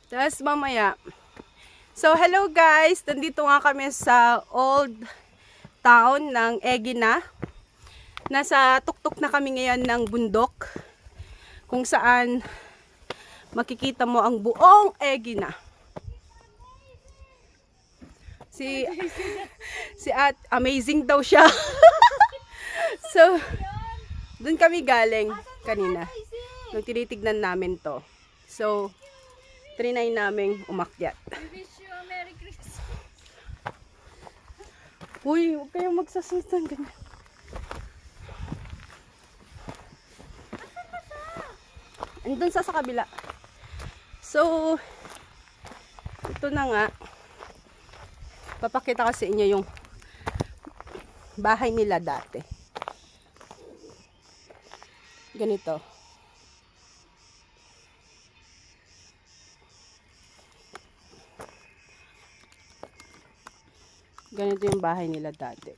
Tapos mamaya. So, hello guys! Nandito nga kami sa old town ng Egina. Nasa tuktok na kami ngayon ng bundok. Kung saan makikita mo ang buong Egina. Si At, amazing daw siya. So, dun kami galing kanina. Nung tinitignan namin to. So, trinay namin umakyat. Wish you a Merry Christmas. Uy, huwag kayong magsasultan ganyan. Andun sa kabila. So, ito na nga. Papakita ko sa inyo yung bahay nila dati. Ganito. Ganito yung bahay nila dati.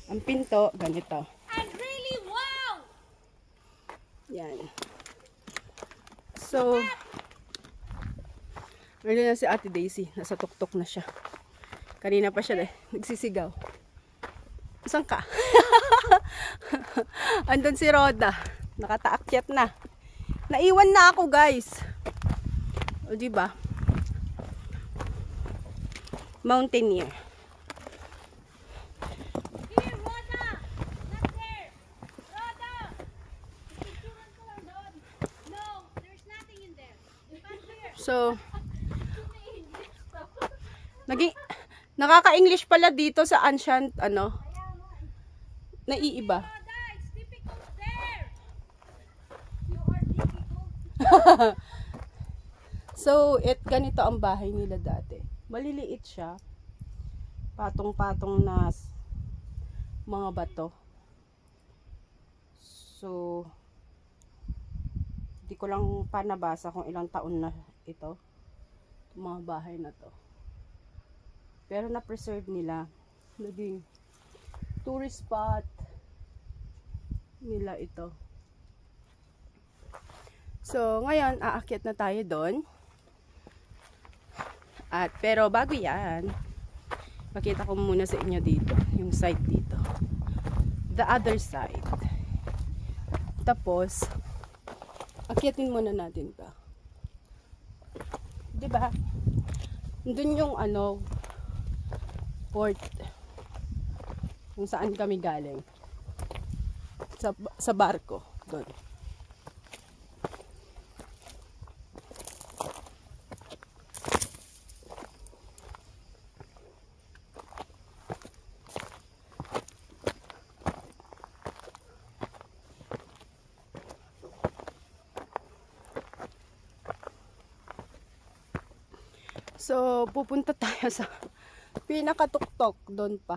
Ang pinto, ganito. And really, wow! Yan. So, ano na si Ate Daisy? Nasa tuktok na siya. Kanina pa siya nagsisigaw. Saan ka? Andun si Roda. Nakataakyat na. Naiwan na ako, guys. O, diba? Mountaineer. Here, Roda! Not there! Roda! Picturean ko lang doon. No, there's nothing in there. Not here. So, nakaka-English pala dito sa ancient, naiiba. Roda, it's difficult there. You are difficult. So, ganito ang bahay nila dati. Maliliit siya. Patong-patong na mga bato. So, hindi ko lang pa nabasa kung ilang taon na ito. Itong mga bahay na to. Pero na-preserve nila. Naging tourist spot nila ito. So, ngayon, aakyat na tayo doon. Pero bago yan, pakita ko muna sa inyo dito, yung side dito. The other side. Tapos, akyatin muna natin to. Diba? Doon yung port. Kung saan kami galing. Sa barko. Doon. So, pupunta tayo sa pinakatuktok doon pa.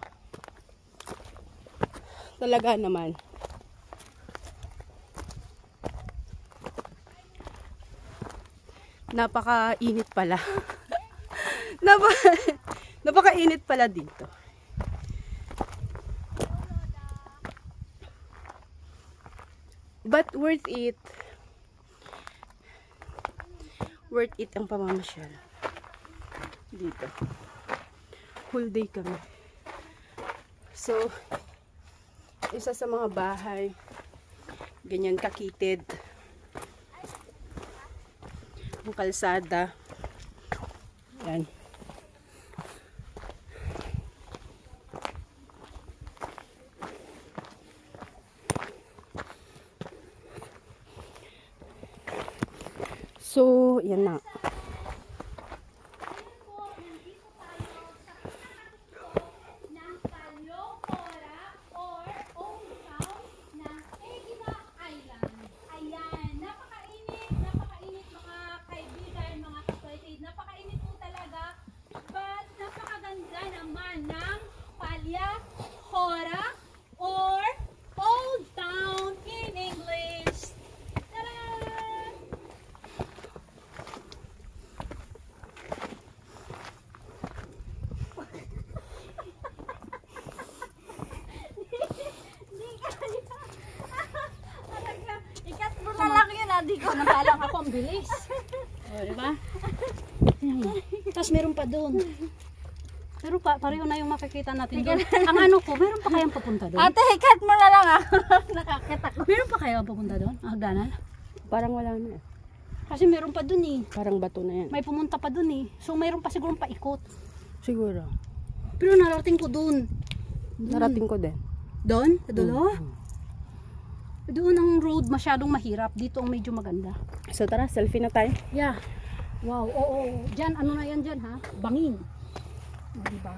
Talaga naman. Napaka-init pala. Napaka-init pala dito. But worth it. Worth it ang pamamasyal. Dito. Whole day kami. So, isa sa mga bahay, ganyan kakitid. Ang kalsada. Yan. So, yan na. Or Old Town in English. Ta-da! Kaya lang ako ang bilis. O, diba? Tapos meron pa doon. Pero pareho na yung makikita natin doon. Ang ano ko, meron pa kayang papunta doon? Ate, cut mo na lang ah. Nakakita ko. Meron pa kayang papunta doon? Ang hagdanan? Parang wala na. Kasi meron pa doon eh. Parang bato na yan. May pumunta pa doon eh. So meron pa siguro paikot. Siguro. Pero narating ko doon. Narating ko din. Doon? Sa dulo? Doon ang road masyadong mahirap. Dito ang medyo maganda. So tara, selfie na tayo. Yeah. Wow. Oo. Diyan, ano na yan dyan ha? Bangin. O, diba?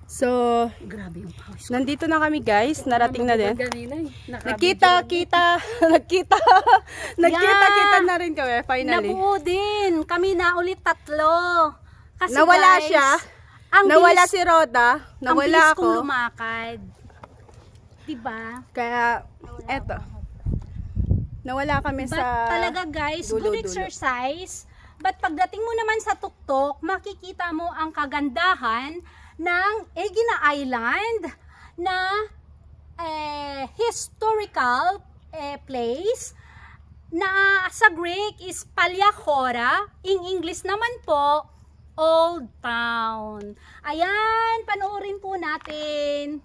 So, Grabe yung house. nandito na kami guys. Narating na din. Nakita. Kita na rin kami finally. Nabuo din. Kami na ulit 3. Kasi Nawala guys, siya. Ang Nawala bilis, si Roda. ang Nawala bilis ako. kong lumakad. Diba? Kaya, eto. Nawala kami But sa... talaga guys, good dulo-dulo. exercise. But pagdating mo naman sa tuktok, makikita mo ang kagandahan ng Egina Island na historical place na sa Greek is Paliachora, in English naman po, Old Town. Ayan, panoorin po natin.